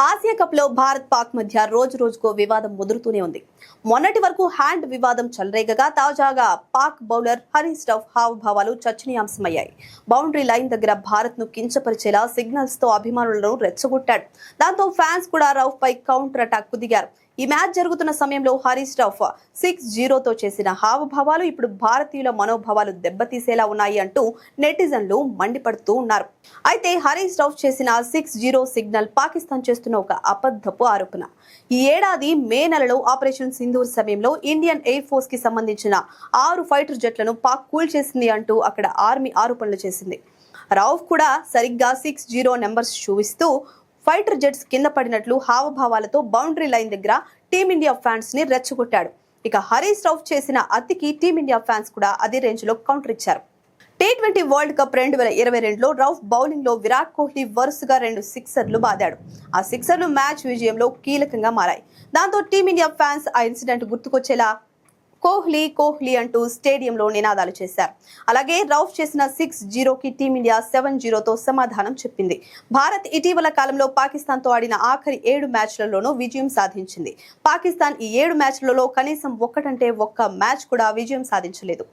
Asia cup లో భారత్ పాక్ మధ్య రోజు రోజుకు వివాదం ముదురుతూనే ఉంది. మొన్నటి వరకు హ్యాండ్ వివాదం చెలరేగగా తాజాగా పాక్ బౌలర్ హరీష్ రావ్ హావభావాలు చర్చనీయాంశమయ్యాయి. బౌండరీ లైన్ దగ్గర భారత్ ను కించపరిచేలా సిగ్నల్స్ తో అభిమానులను రెచ్చగొట్టాడు. దాంతో ఫ్యాన్స్ కూడా రావ్ పై కౌంటర్ అటాక్ కు దిగారు. ఈ మ్యాచ్ జరుగుతున్న సమయంలో హరీష్ రావ్ 6-0తో చేసిన హావభావాలు ఇప్పుడు భారతీయుల మనోభావాలు దెబ్బతీసేలా ఉన్నాయి అంటూ నెటిజన్లు మండిపడుతూ ఉన్నారు. అయితే హరీష్ రావ్ చేసిన 6-0 సిగ్నల్ పాకిస్తాన్ చేస్తున్న ఒక అబద్ధపు ఆరోపణ. ఈ ఏడాది మే నెలలో ఆపరేషన్ సింధూర్ సమయంలో ఇండియన్ ఎయిర్ ఫోర్స్ కి సంబంధించిన 6 ఫైటర్ జెట్లను పాక్ కూల్చేసింది అంటూ అక్కడ ఆర్మీ ఆరోపణలు చేసింది. రావ్ కూడా సరిగ్గా 6-0 నెంబర్స్ చూపిస్తూ ఫైటర్ జెట్స్ కింద పడినట్లు హావభావాలతో బౌండరీ లైన్ దగ్గర టీమిండియా ఫ్యాన్స్ ని రెచ్చగొట్టాడు. ఇక హరీష్ రావ్ చేసిన అతికి టీమిండియా ఫ్యాన్స్ కూడా అదే రేంజ్ లో కౌంటర్ ఇచ్చారు. T20 వరల్డ్ కప్ 2022లో రావ్ బౌలింగ్ లో విరాట్ కోహ్లీ వరుసగా 2 సిక్సర్లు బాదాడు. ఆ సిక్సర్లు మ్యాచ్ విజయంలో కీలకంగా మారాయి. దాంతో టీమిండియా ఫ్యాన్స్ ఆ ఇన్సిడెంట్ గుర్తుకొచ్చేలా కోహ్లీ కోహ్లీ అంటూ స్టేడియంలో నినాదాలు చేశారు. అలాగే రావ్ చేసిన 6-0కి టీమిండియా 7-0తో సమాధానం చెప్పింది. భారత్ ఇటీవల కాలంలో పాకిస్తాన్ తో ఆడిన ఆఖరి 7 మ్యాచ్లలోనూ విజయం సాధించింది. పాకిస్తాన్ ఈ 7 మ్యాచ్లలో కనీసం ఒక్క మ్యాచ్ కూడా విజయం సాధించలేదు.